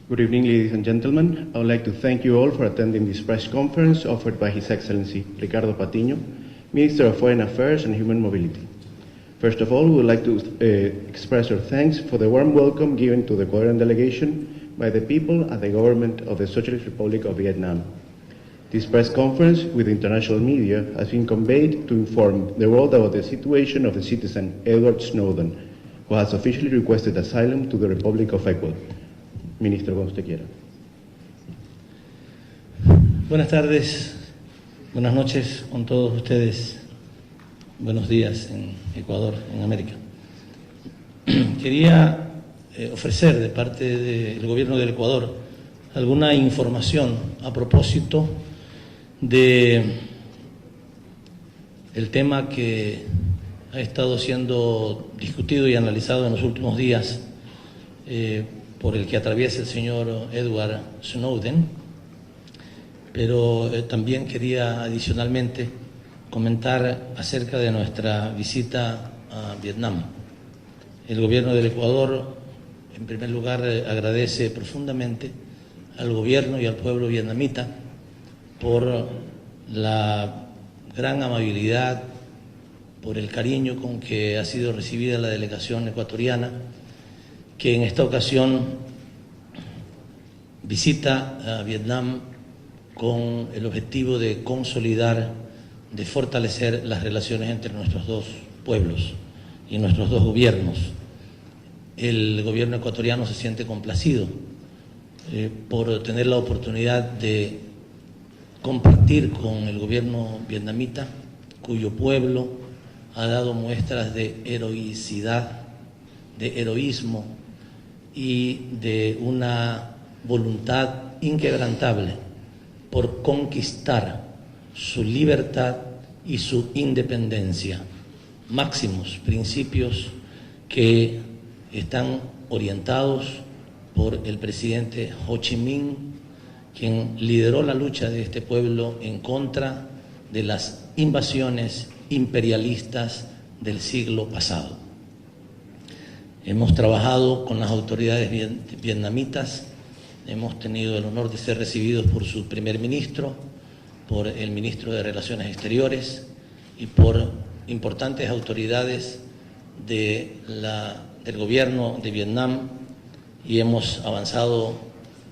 Good evening, ladies and gentlemen. I would like to thank you all for attending this press conference offered by His Excellency Ricardo Patiño, Minister of Foreign Affairs and Human Mobility. First of all, we would like to express our thanks for the warm welcome given to the Ecuadorian delegation by the people and the government of the Socialist Republic of Vietnam. This press conference with international media has been convened to inform the world about the situation of the citizen Edward Snowden, who has officially requested asylum to the Republic of Ecuador. Ministro, cuando usted quiera. Buenas tardes, buenas noches con todos ustedes. Buenos días en Ecuador, en América. Quería ofrecer de parte del gobierno del Ecuador alguna información a propósito de el tema que ha estado siendo discutido y analizado en los últimos días por el que atraviesa el señor Edward Snowden, pero también quería adicionalmente comentar acerca de nuestra visita a Vietnam. El gobierno del Ecuador, en primer lugar, agradece profundamente al gobierno y al pueblo vietnamita por la gran amabilidad, por el cariño con que ha sido recibida la delegación ecuatoriana, que en esta ocasión visita a Vietnam con el objetivo de consolidar, de fortalecer las relaciones entre nuestros dos pueblos y nuestros dos gobiernos. El gobierno ecuatoriano se siente complacido por tener la oportunidad de compartir con el gobierno vietnamita, cuyo pueblo ha dado muestras de heroicidad, de heroísmo y de una voluntad inquebrantable por conquistar su libertad y su independencia, máximos principios que están orientados por el presidente Ho Chi Minh, quien lideró la lucha de este pueblo en contra de las invasiones imperialistas del siglo pasado. Hemos trabajado con las autoridades vietnamitas, hemos tenido el honor de ser recibidos por su primer ministro, por el ministro de Relaciones Exteriores y por importantes autoridades del gobierno de Vietnam, y hemos avanzado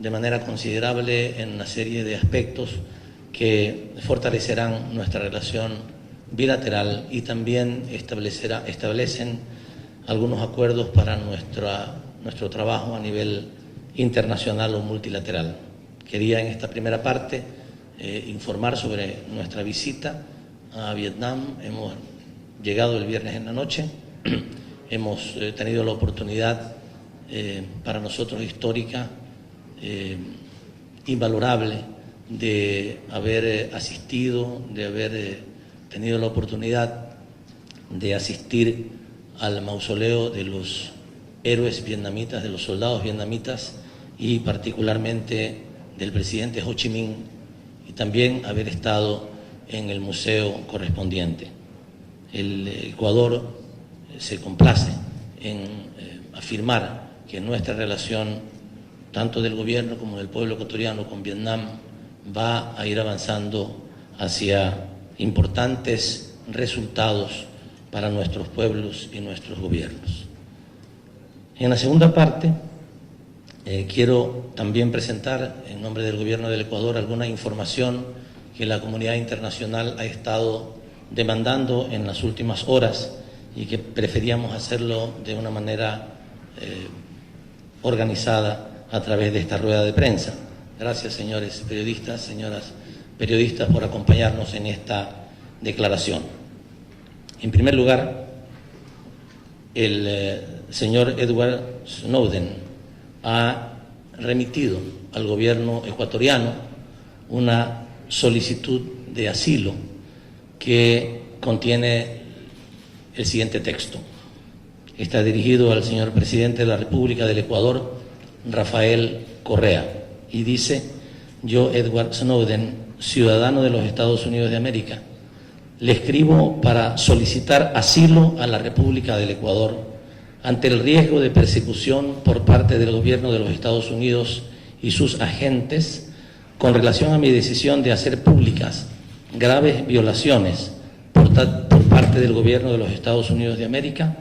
de manera considerable en una serie de aspectos que fortalecerán nuestra relación bilateral y también establecen algunos acuerdos para nuestro trabajo a nivel internacional o multilateral. Quería en esta primera parte informar sobre nuestra visita a Vietnam. Hemos llegado el viernes en la noche, hemos tenido la oportunidad para nosotros histórica, invalorable, de haber asistido, de haber tenido la oportunidad de asistir al mausoleo de los héroes vietnamitas, de los soldados vietnamitas y particularmente del presidente Ho Chi Minh, y también haber estado en el museo correspondiente. El Ecuador se complace en afirmar que nuestra relación, tanto del gobierno como del pueblo ecuatoriano con Vietnam, va a ir avanzando hacia importantes resultados para nuestros pueblos y nuestros gobiernos. En la segunda parte, quiero también presentar, en nombre del gobierno del Ecuador, alguna información que la comunidad internacional ha estado demandando en las últimas horas y que preferíamos hacerlo de una manera organizada a través de esta rueda de prensa. Gracias, señores periodistas, señoras periodistas, por acompañarnos en esta declaración. En primer lugar, el señor Edward Snowden ha remitido al gobierno ecuatoriano una solicitud de asilo que contiene el siguiente texto. Está dirigido al señor presidente de la República del Ecuador, Rafael Correa, y dice: yo, Edward Snowden, ciudadano de los Estados Unidos de América, le escribo para solicitar asilo a la República del Ecuador ante el riesgo de persecución por parte del gobierno de los Estados Unidos y sus agentes con relación a mi decisión de hacer públicas graves violaciones por parte del gobierno de los Estados Unidos de América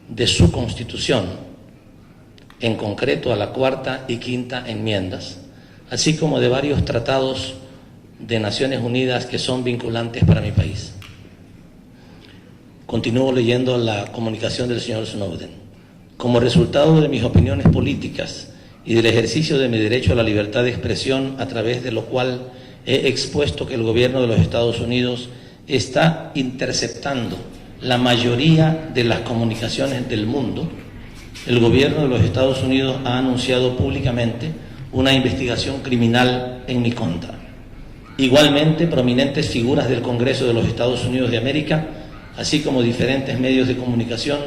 de su Constitución, en concreto a la cuarta y quinta enmiendas, así como de varios tratados de Naciones Unidas que son vinculantes para mi país. Continúo leyendo la comunicación del señor Snowden. Como resultado de mis opiniones políticas y del ejercicio de mi derecho a la libertad de expresión, a través de lo cual he expuesto que el gobierno de los Estados Unidos está interceptando la mayoría de las comunicaciones del mundo, el gobierno de los Estados Unidos ha anunciado públicamente una investigación criminal en mi contra. Igualmente, prominentes figuras del Congreso de los Estados Unidos de América, así como diferentes medios de comunicación,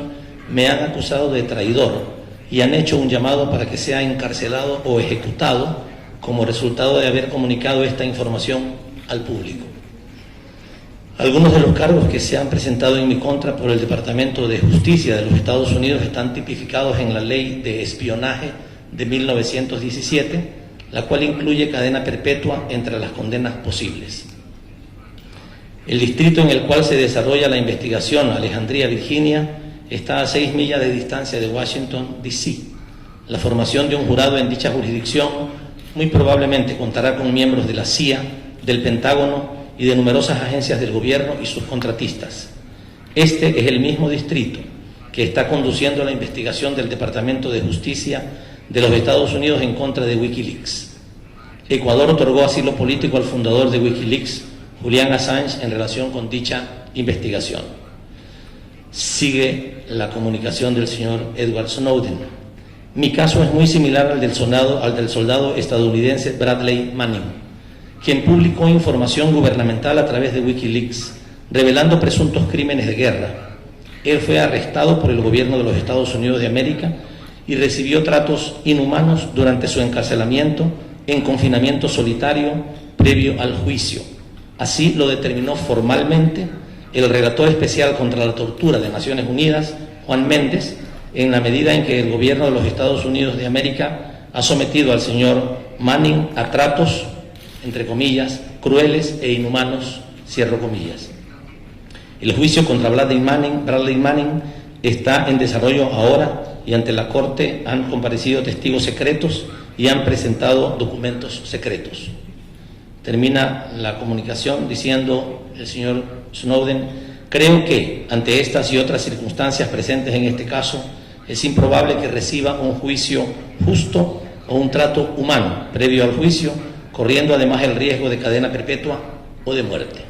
me han acusado de traidor y han hecho un llamado para que sea encarcelado o ejecutado como resultado de haber comunicado esta información al público. Algunos de los cargos que se han presentado en mi contra por el Departamento de Justicia de los Estados Unidos están tipificados en la Ley de Espionaje de 1917, la cual incluye cadena perpetua entre las condenas posibles. El distrito en el cual se desarrolla la investigación, Alejandría, Virginia, está a 6 millas de distancia de Washington, D.C. La formación de un jurado en dicha jurisdicción muy probablemente contará con miembros de la CIA, del Pentágono y de numerosas agencias del gobierno y sus contratistas. Este es el mismo distrito que está conduciendo la investigación del Departamento de Justicia de los Estados Unidos en contra de Wikileaks. Ecuador otorgó asilo político al fundador de Wikileaks, Julian Assange, en relación con dicha investigación. Sigue la comunicación del señor Edward Snowden. Mi caso es muy similar al del soldado estadounidense Bradley Manning, quien publicó información gubernamental a través de Wikileaks, revelando presuntos crímenes de guerra. Él fue arrestado por el gobierno de los Estados Unidos de América y recibió tratos inhumanos durante su encarcelamiento en confinamiento solitario previo al juicio. Así lo determinó formalmente el relator especial contra la tortura de Naciones Unidas, Juan Méndez, en la medida en que el gobierno de los Estados Unidos de América ha sometido al señor Manning a tratos, entre comillas, crueles e inhumanos, cierro comillas. El juicio contra Bradley Manning está en desarrollo ahora y ante la Corte han comparecido testigos secretos y han presentado documentos secretos. Termina la comunicación diciendo el señor Snowden: creo que ante estas y otras circunstancias presentes en este caso es improbable que reciba un juicio justo o un trato humano previo al juicio, corriendo además el riesgo de cadena perpetua o de muerte.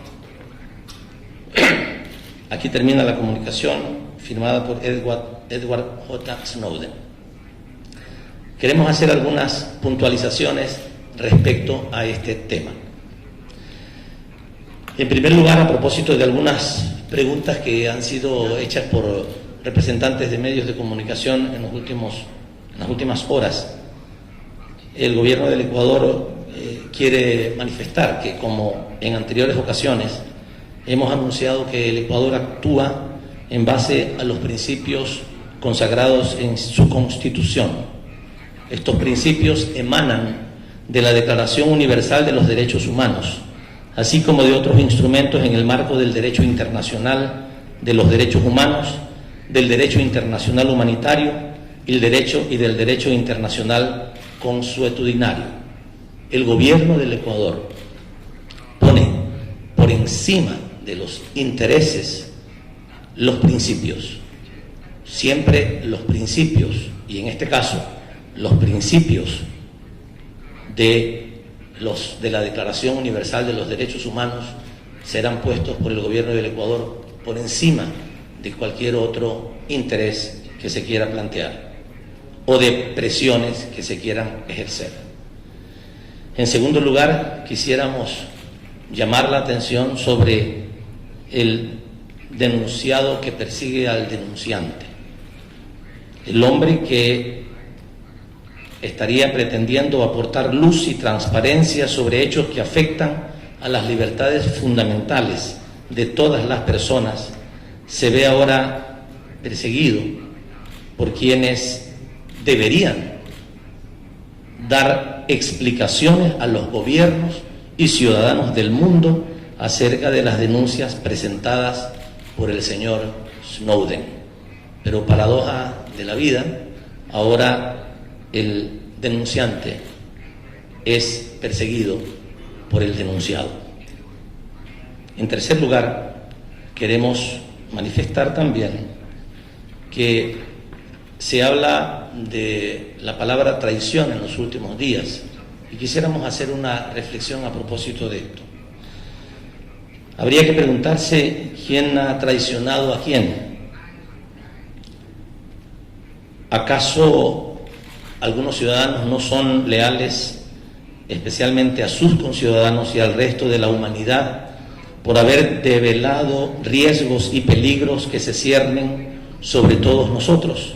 Aquí termina la comunicación firmada por Edward J. Snowden. Queremos hacer algunas puntualizaciones respecto a este tema. En primer lugar, a propósito de algunas preguntas que han sido hechas por representantes de medios de comunicación en las últimas horas, el gobierno del Ecuador quiere manifestar que, como en anteriores ocasiones, hemos anunciado que el Ecuador actúa en base a los principios consagrados en su Constitución. Estos principios emanan de la Declaración Universal de los Derechos Humanos, así como de otros instrumentos en el marco del derecho internacional de los derechos humanos, del derecho internacional humanitario y del derecho internacional consuetudinario. El gobierno del Ecuador pone por encima de los intereses los principios, siempre los principios, y en este caso los principios de la Declaración Universal de los Derechos Humanos serán puestos por el gobierno del Ecuador por encima de cualquier otro interés que se quiera plantear o de presiones que se quieran ejercer. En segundo lugar, quisiéramos llamar la atención sobre el denunciado que persigue al denunciante, el hombre que estaría pretendiendo aportar luz y transparencia sobre hechos que afectan a las libertades fundamentales de todas las personas, se ve ahora perseguido por quienes deberían dar explicaciones a los gobiernos y ciudadanos del mundo acerca de las denuncias presentadas por el señor Snowden. Pero paradoja de la vida, ahora el denunciante es perseguido por el denunciado. En tercer lugar, queremos manifestar también que se habla de la palabra traición en los últimos días y quisiéramos hacer una reflexión a propósito de esto. Habría que preguntarse quién ha traicionado a quién. ¿Acaso algunos ciudadanos no son leales especialmente a sus conciudadanos y al resto de la humanidad por haber develado riesgos y peligros que se ciernen sobre todos nosotros?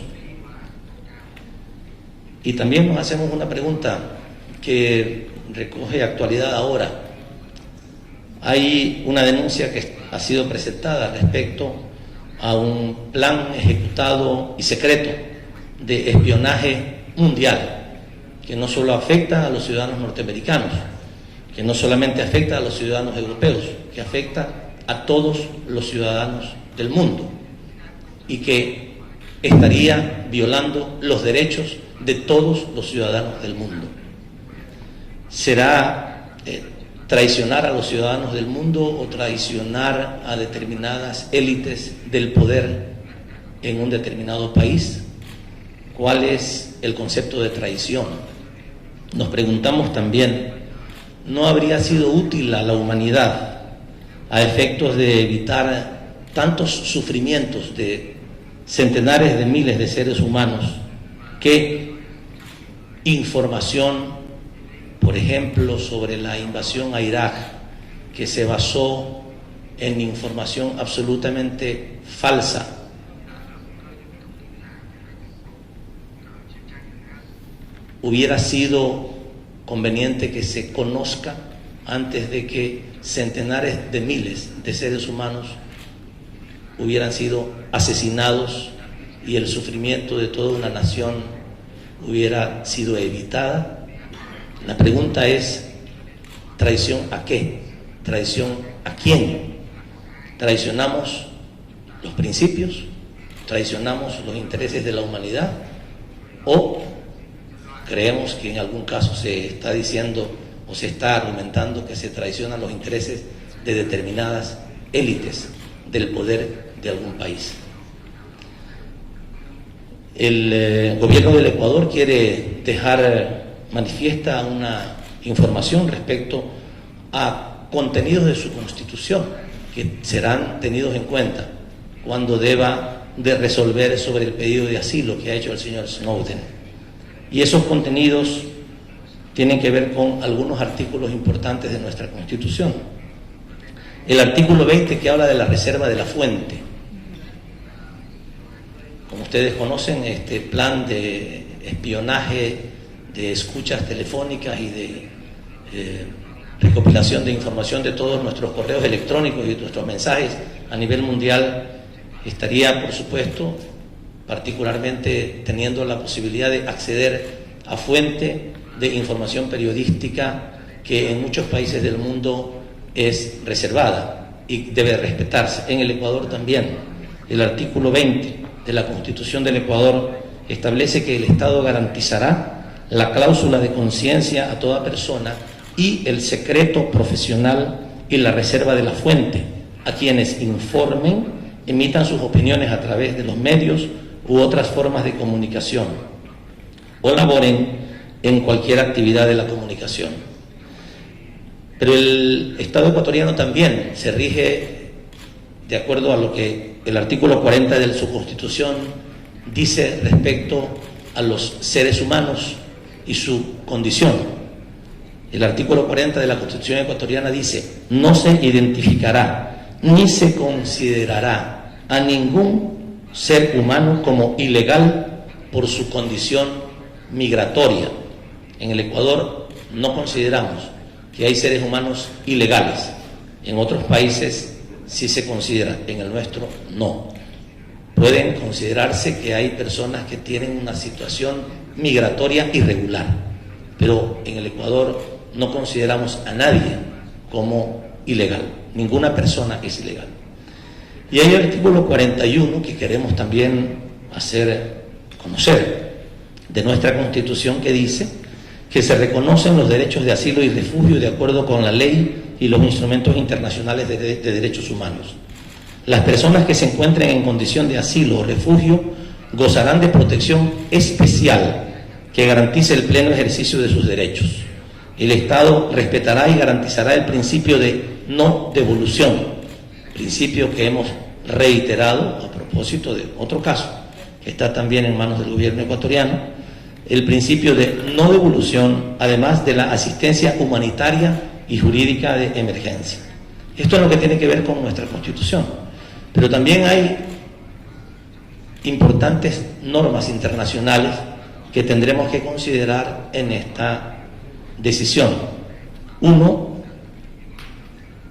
Y también nos hacemos una pregunta que recoge actualidad ahora. Hay una denuncia que ha sido presentada respecto a un plan ejecutado y secreto de espionaje mundial que no solo afecta a los ciudadanos norteamericanos, que no solamente afecta a los ciudadanos europeos, que afecta a todos los ciudadanos del mundo y que estaría violando los derechos de todos los ciudadanos del mundo. ¿Será traicionar a los ciudadanos del mundo o traicionar a determinadas élites del poder en un determinado país? ¿Cuál es el concepto de traición? Nos preguntamos también, ¿no habría sido útil a la humanidad a efectos de evitar tantos sufrimientos de centenares de miles de seres humanos que información, por ejemplo, sobre la invasión a Irak, que se basó en información absolutamente falsa, hubiera sido conveniente que se conozca antes de que centenares de miles de seres humanos hubieran sido asesinados y el sufrimiento de toda una nación hubiera sido evitada? La pregunta es, ¿traición a qué? ¿Traición a quién? ¿Traicionamos los principios? ¿Traicionamos los intereses de la humanidad? ¿O creemos que en algún caso se está diciendo o se está argumentando que se traicionan los intereses de determinadas élites del poder de algún país? El gobierno del Ecuador quiere dejar manifiesta una información respecto a contenidos de su constitución que serán tenidos en cuenta cuando deba de resolver sobre el pedido de asilo que ha hecho el señor Snowden. Y esos contenidos tienen que ver con algunos artículos importantes de nuestra Constitución. El artículo 20, que habla de la reserva de la fuente. Como ustedes conocen, este plan de espionaje, de escuchas telefónicas y de recopilación de información de todos nuestros correos electrónicos y nuestros mensajes a nivel mundial estaría, por supuesto, particularmente teniendo la posibilidad de acceder a fuente de información periodística que en muchos países del mundo es reservada y debe respetarse. En el Ecuador también. El artículo 20 de la Constitución del Ecuador establece que el Estado garantizará la cláusula de conciencia a toda persona y el secreto profesional y la reserva de la fuente a quienes informen, emitan sus opiniones a través de los medios u otras formas de comunicación o laboren en cualquier actividad de la comunicación. Pero el Estado ecuatoriano también se rige de acuerdo a lo que el artículo 40 de su Constitución dice respecto a los seres humanos y su condición. El artículo 40 de la Constitución ecuatoriana dice: no se identificará ni se considerará a ningún ser humano como ilegal por su condición migratoria. En el Ecuador no consideramos que hay seres humanos ilegales. En otros países sí se considera, en el nuestro no. Pueden considerarse que hay personas que tienen una situación migratoria irregular, pero en el Ecuador no consideramos a nadie como ilegal. Ninguna persona es ilegal. Y hay el artículo 41 que queremos también hacer conocer de nuestra Constitución, que dice que se reconocen los derechos de asilo y refugio de acuerdo con la ley y los instrumentos internacionales de derechos humanos. Las personas que se encuentren en condición de asilo o refugio gozarán de protección especial que garantice el pleno ejercicio de sus derechos. El Estado respetará y garantizará el principio de no devolución, principio que hemos reiterado a propósito de otro caso que está también en manos del gobierno ecuatoriano, el principio de no devolución, además de la asistencia humanitaria y jurídica de emergencia. Esto es lo que tiene que ver con nuestra Constitución, pero también hay importantes normas internacionales que tendremos que considerar en esta decisión. Uno,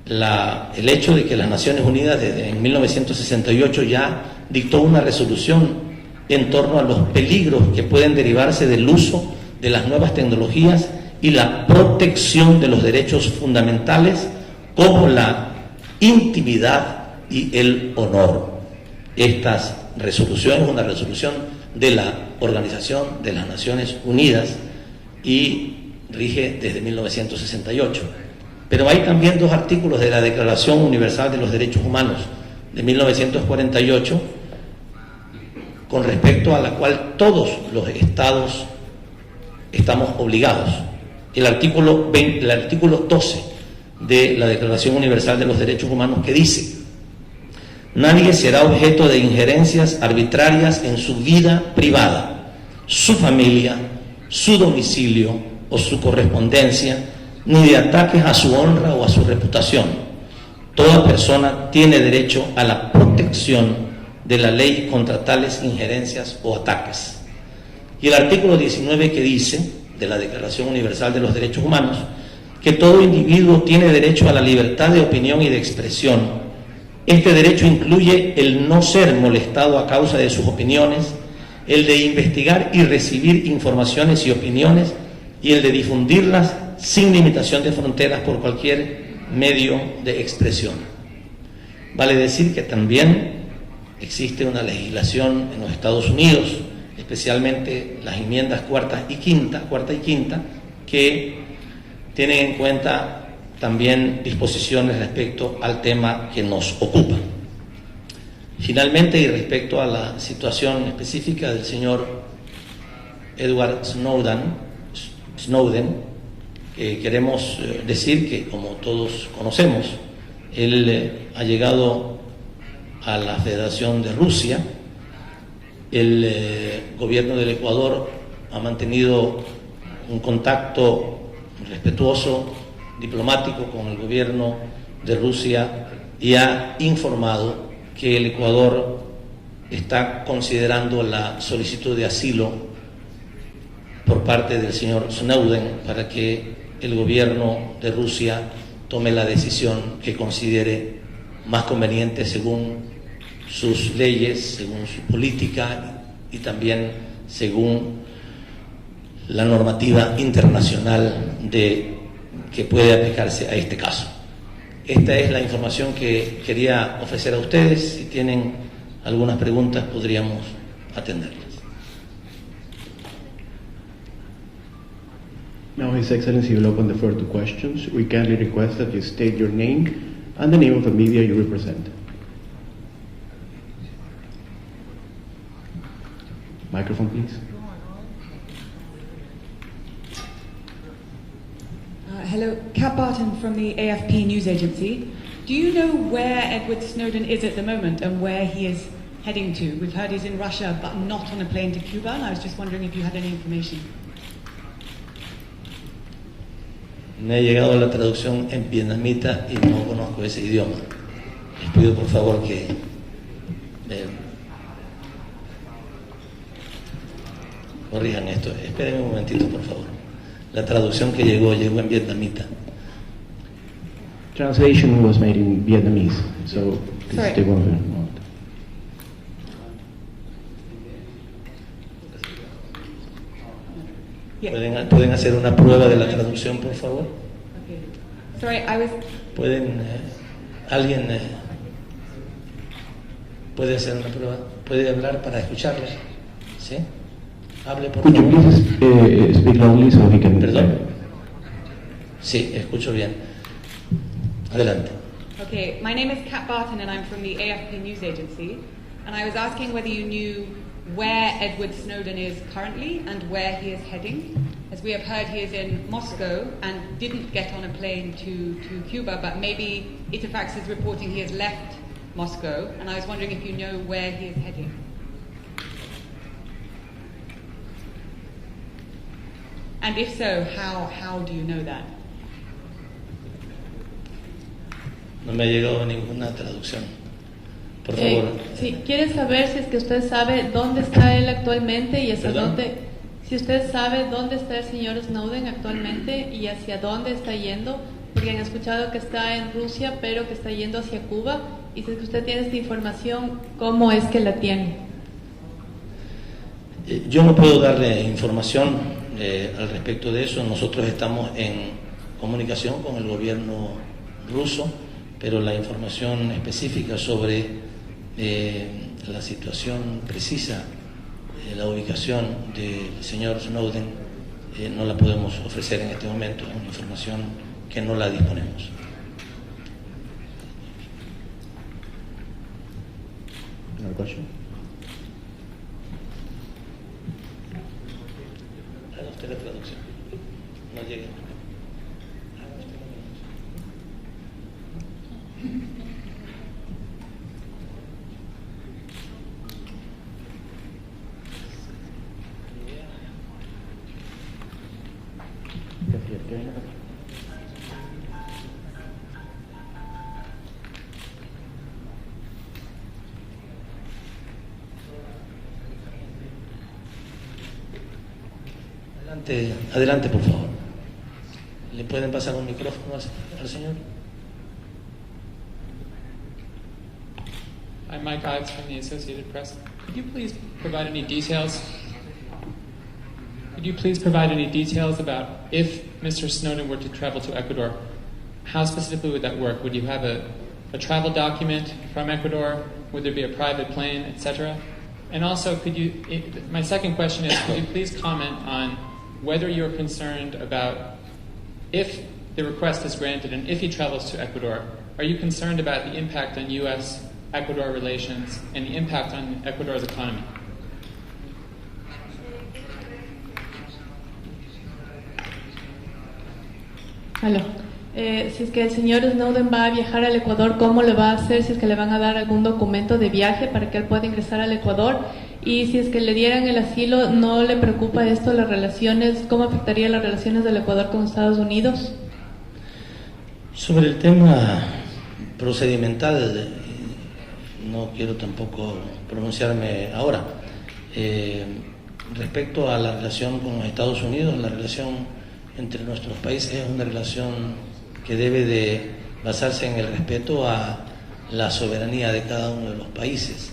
el hecho de que las Naciones Unidas desde en 1968 ya dictó una resolución en torno a los peligros que pueden derivarse del uso de las nuevas tecnologías y la protección de los derechos fundamentales como la intimidad y el honor. Esta resolución es una resolución de la Organización de las Naciones Unidas y rige desde 1968. Pero hay también dos artículos de la Declaración Universal de los Derechos Humanos de 1948, con respecto a la cual todos los estados estamos obligados. El artículo 12 de la Declaración Universal de los Derechos Humanos, que dice: nadie será objeto de injerencias arbitrarias en su vida privada, su familia, su domicilio o su correspondencia, ni de ataques a su honra o a su reputación. Toda persona tiene derecho a la protección de la ley contra tales injerencias o ataques. Y el artículo 19, que dice, de la Declaración Universal de los Derechos Humanos, que todo individuo tiene derecho a la libertad de opinión y de expresión. Este derecho incluye el no ser molestado a causa de sus opiniones, el de investigar y recibir informaciones y opiniones, y el de difundirlas sin limitación de fronteras por cualquier medio de expresión. Vale decir que también existe una legislación en los Estados Unidos, especialmente las enmiendas cuarta y quinta, que tienen en cuenta también disposiciones respecto al tema que nos ocupa. Finalmente, y respecto a la situación específica del señor Edward Snowden, queremos decir que, como todos conocemos, él ha llegado a la Federación de Rusia. El gobierno del Ecuador ha mantenido un contacto respetuoso, diplomático, con el gobierno de Rusia y ha informado que el Ecuador está considerando la solicitud de asilo por parte del señor Snowden para que el gobierno de Rusia tome la decisión que considere más conveniente según sus leyes, según su política y también según la normativa internacional que puede aplicarse a este caso. Esta es la información que quería ofrecer a ustedes. Si tienen algunas preguntas, podríamos atenderlas. Now, His Excellency will open the floor to questions. We kindly request that you state your name and the name of the media you represent. Microphone, please. Hello, Kat Barton from the AFP news agency. Do you know where Edward Snowden is at the moment and where he is heading to? We've heard he's in Russia, but not on a plane to Cuba, and I was just wondering if you had any information. Me ha llegado la traducción en vietnamita y no conozco ese idioma. Les pido por favor que corrijan esto. Espérenme un momentito, por favor. La traducción que llegó en vietnamita. Translation was made in Vietnamese, so please take one moment. Yeah. ¿Pueden hacer una prueba de la traducción, por favor? Okay. Sorry, I was. ¿Pueden, alguien puede hacer una prueba? ¿Puede hablar para escucharle? ¿Sí? Hable, por Could you favor. please speak loudly so he can... ¿Perdón? Sí, escucho bien. Adelante. Okay, my name is Kat Barton and I'm from the AFP news agency. And I was asking whether you knew where Edward Snowden is currently and where he is heading. As we have heard, he is in Moscow and didn't get on a plane to Cuba, but maybe Itifax is reporting he has left Moscow. And I was wondering if you know where he is heading. And if so, how do you know that? No me ha llegado ninguna traducción. Por favor. Sí, quiere saber si es que usted sabe dónde está él actualmente y hacia ¿Perdón? dónde. Si usted sabe dónde está el señor Snowden actualmente y hacia dónde está yendo, porque han escuchado que está en Rusia, pero que está yendo hacia Cuba. Y si es que usted tiene esta información, ¿cómo es que la tiene? Yo no puedo darle información al respecto de eso. Nosotros estamos en comunicación con el gobierno ruso, pero la información específica sobre la situación precisa, la ubicación del señor Snowden, no la podemos ofrecer en este momento. Es una información que no la disponemos. Another question? Haga usted la traducción. No llega. Adelante, por favor. ¿Le pueden pasar un micrófono al señor? I'm Mike Ives from the Associated Press. Could you please provide any details? Could you please provide any details about if Mr. Snowden were to travel to Ecuador? How specifically would that work? Would you have a travel document from Ecuador? Would there be a private plane, etc.? And also, my second question is, could you please comment on whether you're concerned about if the request is granted and if he travels to Ecuador, are you concerned about the impact on U.S.-Ecuador relations and the impact on Ecuador's economy? Aló. Si es que el señor Snowden va a viajar al Ecuador, ¿cómo le va a hacer? Si es que le van a dar algún documento de viaje para que él pueda ingresar al Ecuador. Y si es que le dieran el asilo, ¿no le preocupa esto, las relaciones? ¿Cómo afectaría las relaciones del Ecuador con Estados Unidos? Sobre el tema procedimental, no quiero tampoco pronunciarme ahora. Respecto a la relación con los Estados Unidos, la relación entre nuestros países es una relación que debe de basarse en el respeto a la soberanía de cada uno de los países.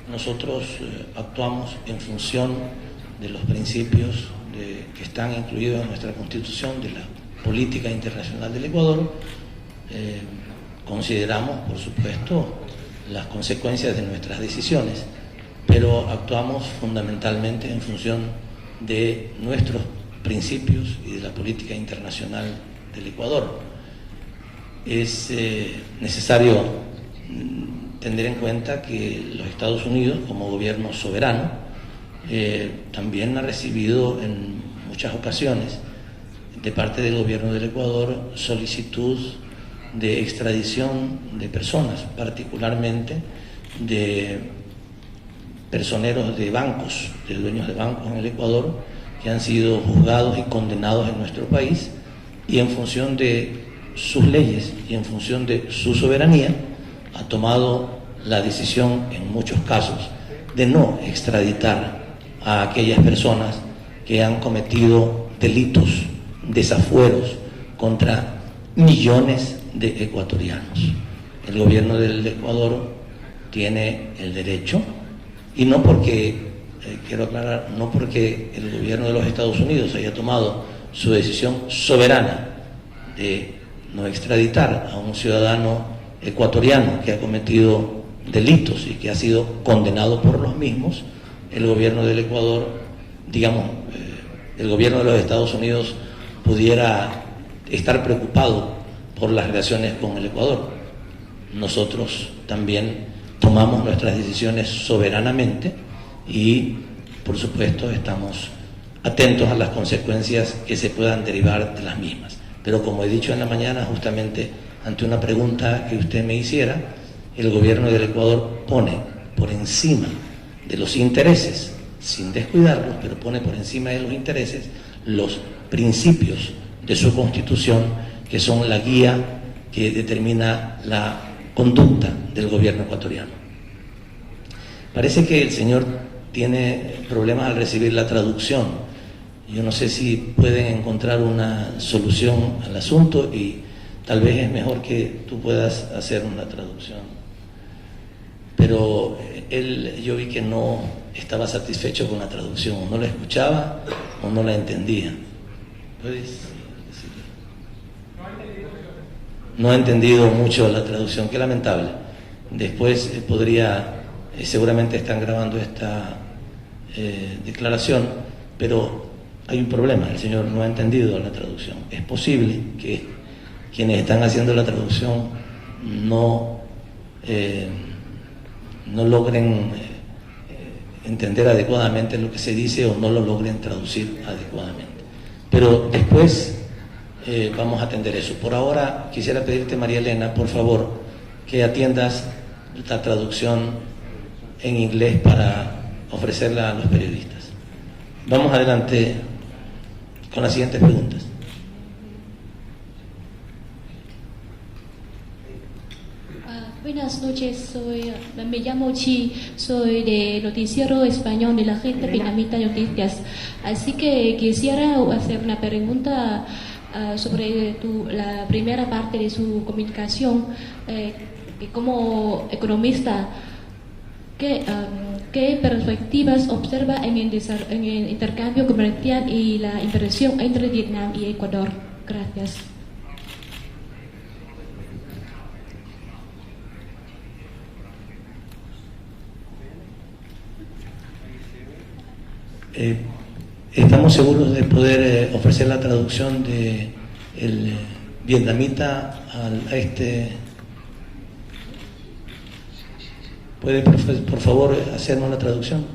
Nosotros actuamos en función de los principios que están incluidos en nuestra Constitución, de la política internacional del Ecuador. Consideramos, por supuesto, las consecuencias de nuestras decisiones, pero actuamos fundamentalmente en función de nuestros principios y de la política internacional del Ecuador. Es necesario tener en cuenta que los Estados Unidos, como gobierno soberano, también ha recibido en muchas ocasiones de parte del gobierno del Ecuador solicitud de extradición de personas, particularmente de personeros de bancos, de dueños de bancos en el Ecuador, que han sido juzgados y condenados en nuestro país, y en función de sus leyes y en función de su soberanía ha tomado la decisión en muchos casos de no extraditar a aquellas personas que han cometido delitos, desafueros contra millones de ecuatorianos. El gobierno del Ecuador tiene el derecho, y no porque quiero aclarar, no porque el gobierno de los Estados Unidos haya tomado su decisión soberana de no extraditar a un ciudadano ecuatoriano que ha cometido delitos y que ha sido condenado por los mismos, el gobierno del Ecuador, digamos, el gobierno de los Estados Unidos pudiera estar preocupado por las relaciones con el Ecuador. Nosotros también tomamos nuestras decisiones soberanamente y, por supuesto, estamos atentos a las consecuencias que se puedan derivar de las mismas. Pero como he dicho en la mañana, justamente ante una pregunta que usted me hiciera, el gobierno del Ecuador pone por encima de los intereses, sin descuidarlos, pero pone por encima de los intereses los principios de su Constitución, que son la guía que determina la conducta del gobierno ecuatoriano. Parece que el señor tiene problemas al recibir la traducción. Yo no sé si pueden encontrar una solución al asunto y tal vez es mejor que tú puedas hacer una traducción. Pero yo vi que no estaba satisfecho con la traducción, o no la escuchaba o no la entendía. ¿Puedes decirlo? No ha entendido mucho la traducción, qué lamentable. Después seguramente están grabando esta declaración, pero hay un problema, el señor no ha entendido la traducción. Es posible que quienes están haciendo la traducción no logren entender adecuadamente lo que se dice o no lo logren traducir adecuadamente. Pero después vamos a atender eso. Por ahora quisiera pedirte, María Elena, por favor, que atiendas la traducción en inglés para ofrecerla a los periodistas. Vamos adelante con las siguientes preguntas. Buenas noches, me llamo Chi, soy de Noticiero Español de la Agencia Vietnamita de Noticias. Así que quisiera hacer una pregunta sobre la primera parte de su comunicación. Como economista, ¿qué perspectivas observa en el intercambio comercial y la inversión entre Vietnam y Ecuador? Gracias. Estamos seguros de poder ofrecer la traducción de el vietnamita a este. ¿Puede por favor hacernos la traducción?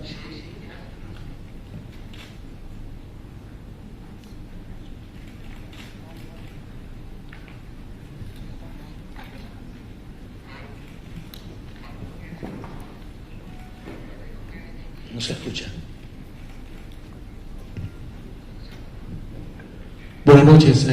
No se escucha. Buenas noches.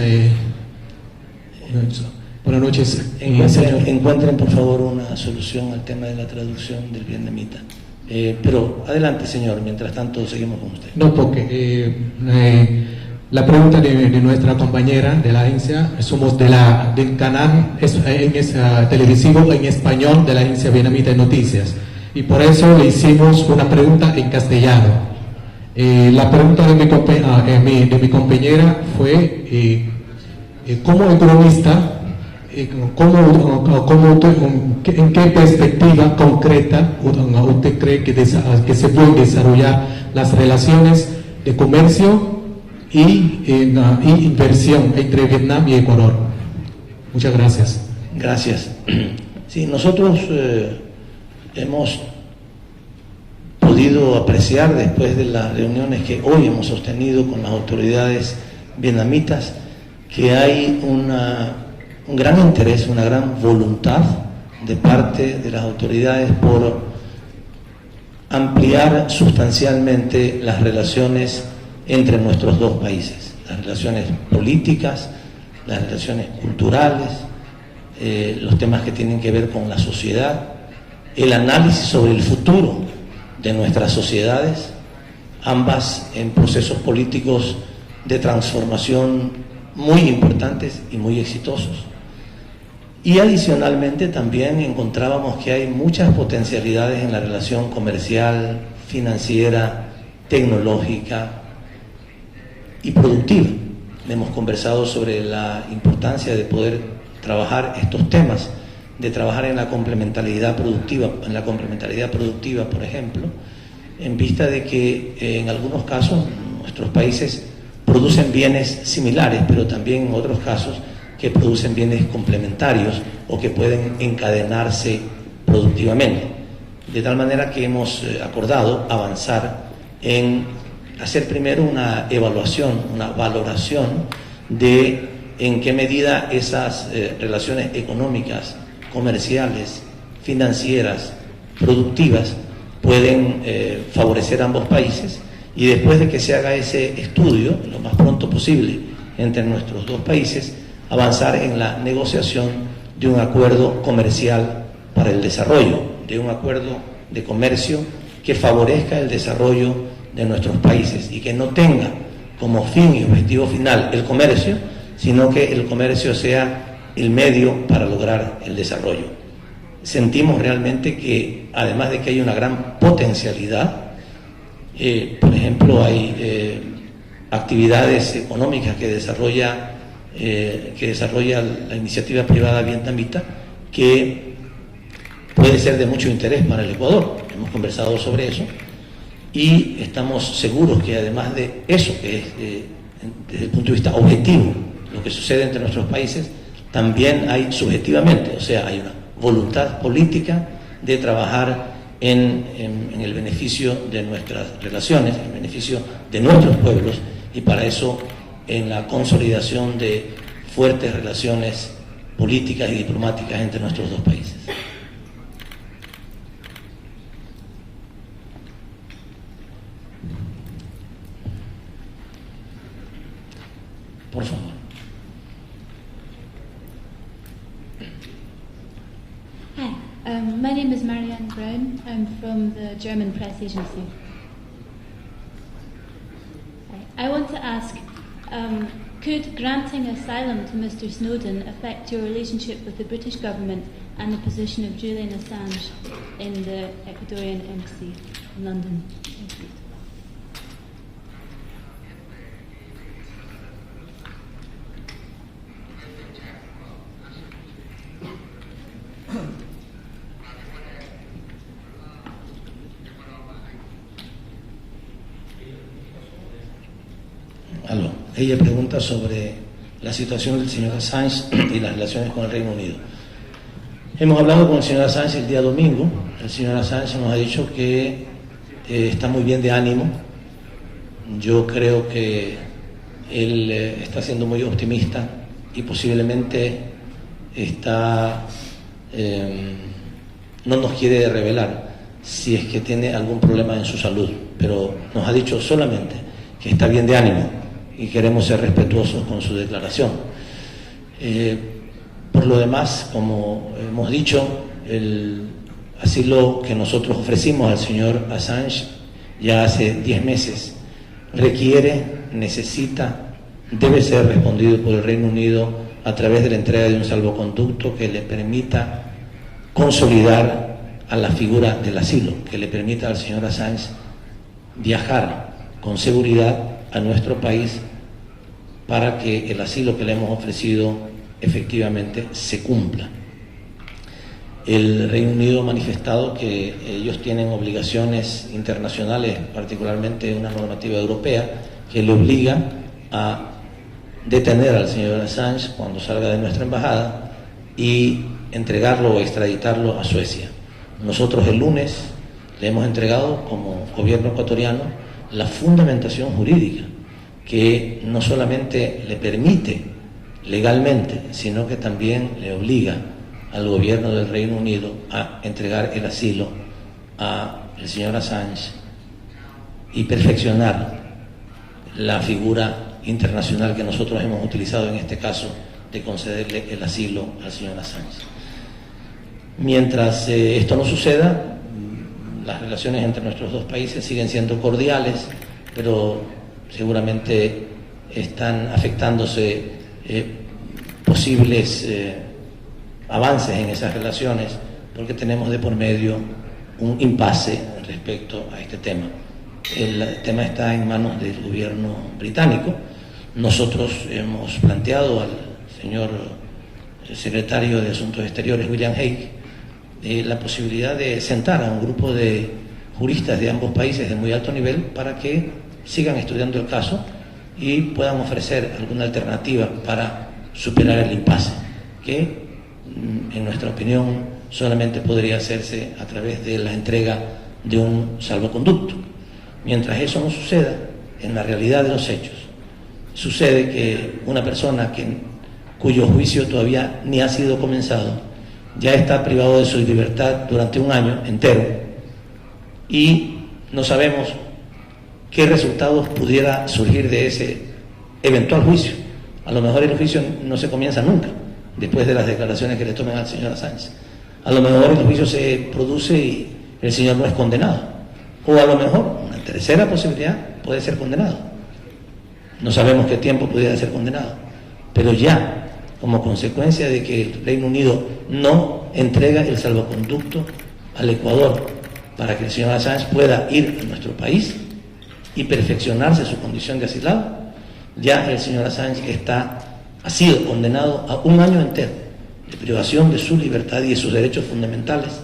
Buenas noches. Encuentren por favor una solución al tema de la traducción del vietnamita. Pero adelante, señor, mientras tanto seguimos con usted. No, porque la pregunta de nuestra compañera de la agencia, somos del canal televisivo en español de la agencia vietnamita de noticias, y por eso le hicimos una pregunta en castellano. La pregunta de mi compañera fue, como economista, ¿en qué perspectiva concreta usted cree que se pueden desarrollar las relaciones de comercio y inversión entre Vietnam y Ecuador? Muchas gracias. Gracias. Sí, nosotros hemos podido apreciar después de las reuniones que hoy hemos sostenido con las autoridades vietnamitas que hay un gran interés, una gran voluntad de parte de las autoridades por ampliar sustancialmente las relaciones entre nuestros dos países, las relaciones políticas, las relaciones culturales, los temas que tienen que ver con la sociedad, el análisis sobre el futuro de nuestras sociedades, ambas en procesos políticos de transformación muy importantes y muy exitosos. Y adicionalmente también encontrábamos que hay muchas potencialidades en la relación comercial, financiera, tecnológica y productiva. Hemos conversado sobre la importancia de poder trabajar estos temas, de trabajar en la complementariedad productiva, por ejemplo, en vista de que en algunos casos nuestros países producen bienes similares, pero también en otros casos que producen bienes complementarios o que pueden encadenarse productivamente. De tal manera que hemos acordado avanzar en hacer primero una evaluación, una valoración de en qué medida esas relaciones económicas, comerciales, financieras, productivas pueden favorecer a ambos países, y después de que se haga ese estudio lo más pronto posible entre nuestros dos países, avanzar en la negociación de un acuerdo comercial para el desarrollo, de un acuerdo de comercio que favorezca el desarrollo de nuestros países y que no tenga como fin y objetivo final el comercio, sino que el comercio sea el medio para lograr el desarrollo. Sentimos realmente que, además de que hay una gran potencialidad, por ejemplo, hay actividades económicas que desarrolla la iniciativa privada vietnamita que puede ser de mucho interés para el Ecuador. Hemos conversado sobre eso y estamos seguros que, además de eso, que es desde el punto de vista objetivo lo que sucede entre nuestros países, también hay subjetivamente, o sea, hay una voluntad política de trabajar en el beneficio de nuestras relaciones, en el beneficio de nuestros pueblos, y para eso en la consolidación de fuertes relaciones políticas y diplomáticas entre nuestros dos países. Por favor. Hi, my name is Marianne Brown. I'm from the German press agency. I want to ask, could granting asylum to Mr. Snowden affect your relationship with the British government and the position of Julian Assange in the Ecuadorian embassy in London? Thank you. Ella pregunta sobre la situación del señor Assange y las relaciones con el Reino Unido. Hemos hablado con el señor Assange el día domingo. El señor Assange nos ha dicho que está muy bien de ánimo. Yo creo que él está siendo muy optimista y posiblemente no nos quiere revelar si es que tiene algún problema en su salud, pero nos ha dicho solamente que está bien de ánimo y queremos ser respetuosos con su declaración. Por lo demás, como hemos dicho, el asilo que nosotros ofrecimos al señor Assange ya hace 10 meses requiere, necesita, debe ser respondido por el Reino Unido a través de la entrega de un salvoconducto que le permita consolidar a la figura del asilo, que le permita al señor Assange viajar con seguridad a nuestro país para que el asilo que le hemos ofrecido efectivamente se cumpla. El Reino Unido ha manifestado que ellos tienen obligaciones internacionales, particularmente una normativa europea, que le obliga a detener al señor Assange cuando salga de nuestra embajada y entregarlo o extraditarlo a Suecia. Nosotros el lunes le hemos entregado como gobierno ecuatoriano la fundamentación jurídica que no solamente le permite legalmente, sino que también le obliga al gobierno del Reino Unido a entregar el asilo al señor Assange y perfeccionar la figura internacional que nosotros hemos utilizado en este caso de concederle el asilo al señor Assange. Mientras esto no suceda, las relaciones entre nuestros dos países siguen siendo cordiales, pero seguramente están afectándose posibles avances en esas relaciones porque tenemos de por medio un impasse respecto a este tema. El tema está en manos del gobierno británico. Nosotros hemos planteado al señor secretario de Asuntos Exteriores, William Hague, la posibilidad de sentar a un grupo de juristas de ambos países de muy alto nivel para que sigan estudiando el caso y puedan ofrecer alguna alternativa para superar el impasse, que en nuestra opinión solamente podría hacerse a través de la entrega de un salvoconducto. Mientras eso no suceda, en la realidad de los hechos, sucede que una persona cuyo juicio todavía ni ha sido comenzado, ya está privado de su libertad durante un año entero y no sabemos qué resultados pudiera surgir de ese eventual juicio. A lo mejor el juicio no se comienza nunca, después de las declaraciones que le tomen al señor Assange. A lo mejor el juicio se produce y el señor no es condenado. O a lo mejor, una tercera posibilidad, puede ser condenado. No sabemos qué tiempo pudiera ser condenado. Pero ya, como consecuencia de que el Reino Unido no entrega el salvoconducto al Ecuador para que el señor Assange pueda ir a nuestro país y perfeccionarse su condición de asilado, ya el señor Assange ha sido condenado a un año entero de privación de su libertad y de sus derechos fundamentales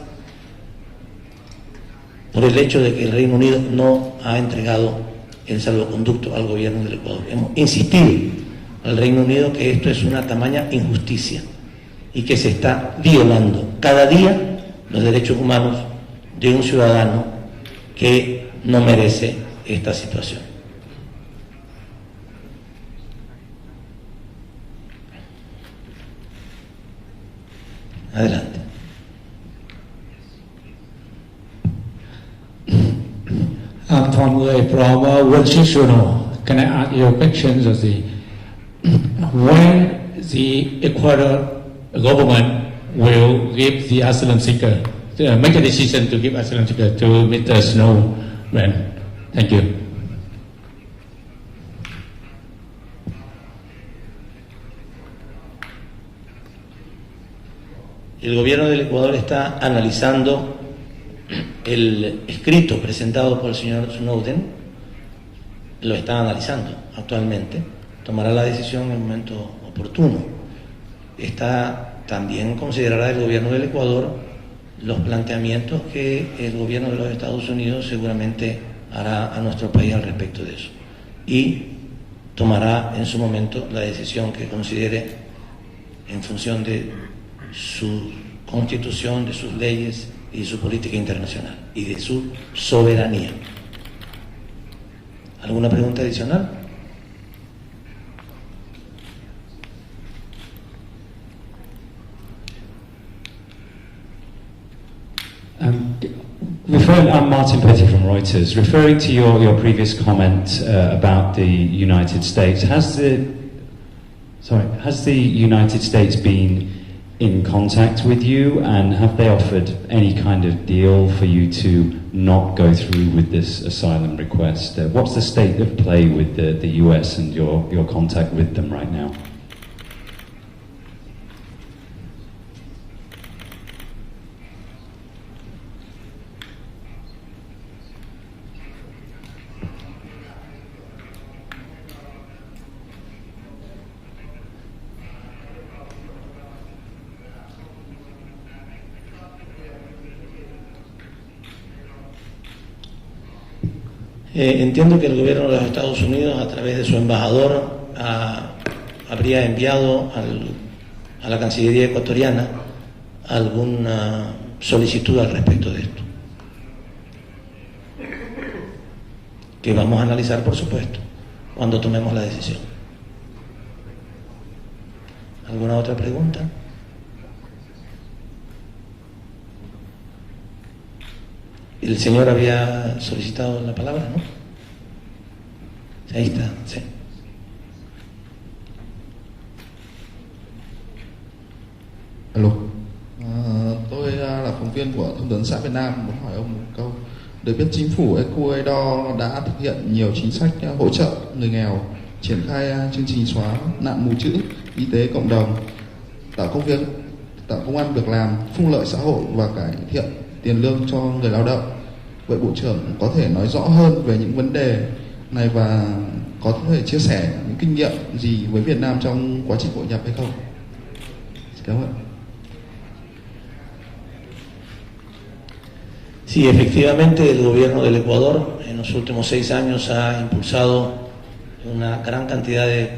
por el hecho de que el Reino Unido no ha entregado el salvoconducto al gobierno del Ecuador. Hemos insistido al Reino Unido que esto es una tamaña injusticia y que se está violando cada día los derechos humanos de un ciudadano que no merece esta situación. Adelante. I'm Tom Lay from Washington. Can I ask you questions? When the Ecuador government will give the asylum seeker, make a decision to give asylum seeker to Mr. Snowden? Thank you. El gobierno del Ecuador está analizando el escrito presentado por el señor Snowden, lo está analizando actualmente, tomará la decisión en el momento oportuno. También considerará el gobierno del Ecuador los planteamientos que el gobierno de los Estados Unidos seguramente hará a nuestro país al respecto de eso. Y tomará en su momento la decisión que considere en función de su constitución, de sus leyes y de su política internacional y de su soberanía. ¿Alguna pregunta adicional? I'm Martin Petty from Reuters. Referring to your previous comment about the United States, has the United States been in contact with you, and have they offered any kind of deal for you to not go through with this asylum request? What's the state of play with the US and your contact with them right now? Entiendo que el gobierno de los Estados Unidos, a través de su embajador, habría enviado a la Cancillería ecuatoriana alguna solicitud al respecto de esto, que vamos a analizar, por supuesto, cuando tomemos la decisión. ¿Alguna otra pregunta? El señor había solicitado la palabra, ¿no? Ahí está, sí. Alo, tôi là phóng viên của Thông tấn xã Việt Nam, muốn hỏi ông một câu. Được biết chính phủ Ecuador đã thực hiện nhiều chính sách hỗ trợ người nghèo, triển khai chương trình xóa nạn mù chữ, y tế cộng đồng, tạo công ăn việc làm, phúc lợi xã hội và cải thiện tiền lương cho người lao động. Vậy Bộ trưởng có thể nói rõ hơn về những vấn đề này và có thể chia sẻ những kinh nghiệm gì với Việt Nam trong quá trình hội nhập hay không? Cảm ơn. Sí, efectivamente, el gobierno del Ecuador en los últimos 6 años ha impulsado una gran cantidad de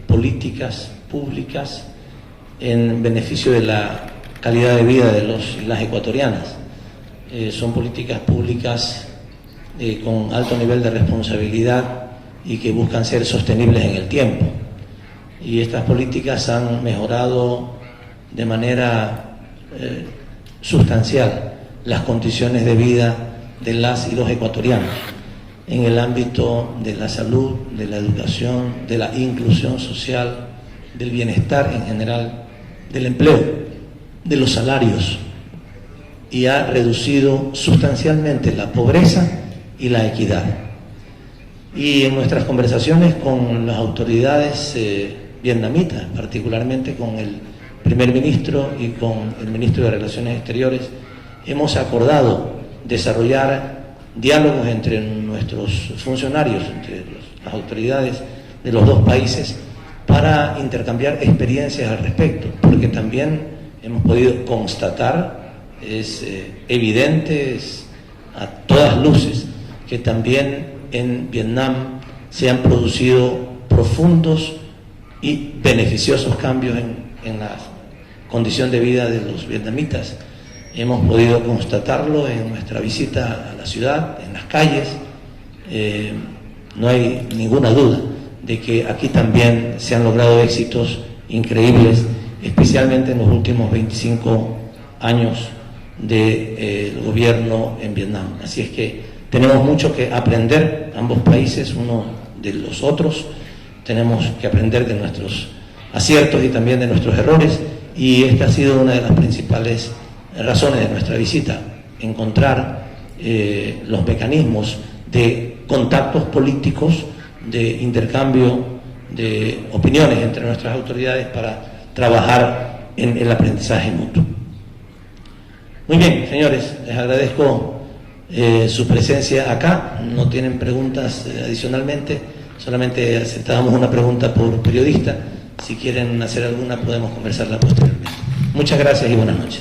políticas públicas en beneficio de la calidad de vida de los y las ecuatorianas. Son políticas públicas con alto nivel de responsabilidad y que buscan ser sostenibles en el tiempo. Y estas políticas han mejorado de manera sustancial las condiciones de vida de las y los ecuatorianos en el ámbito de la salud, de la educación, de la inclusión social, del bienestar en general, del empleo, de los salarios, y ha reducido sustancialmente la pobreza y la equidad. Y en nuestras conversaciones con las autoridades vietnamitas, particularmente con el primer ministro y con el ministro de Relaciones Exteriores, hemos acordado desarrollar diálogos entre nuestros funcionarios, entre las autoridades de los dos países, para intercambiar experiencias al respecto, porque también hemos podido constatar, es evidente, es a todas luces, que también en Vietnam se han producido profundos y beneficiosos cambios en la condición de vida de los vietnamitas. Hemos podido constatarlo en nuestra visita a la ciudad, en las calles. No hay ninguna duda de que aquí también se han logrado éxitos increíbles, especialmente en los últimos 25 años del gobierno en Vietnam. Así es que tenemos mucho que aprender, ambos países, uno de los otros. Tenemos que aprender de nuestros aciertos y también de nuestros errores, y esta ha sido una de las principales razones de nuestra visita, encontrar los mecanismos de contactos políticos, de intercambio de opiniones entre nuestras autoridades para trabajar en el aprendizaje mutuo. Muy bien, señores, les agradezco su presencia acá. No tienen preguntas adicionalmente, solamente aceptábamos una pregunta por periodista. Si quieren hacer alguna, podemos conversarla posteriormente. Muchas gracias y buenas noches.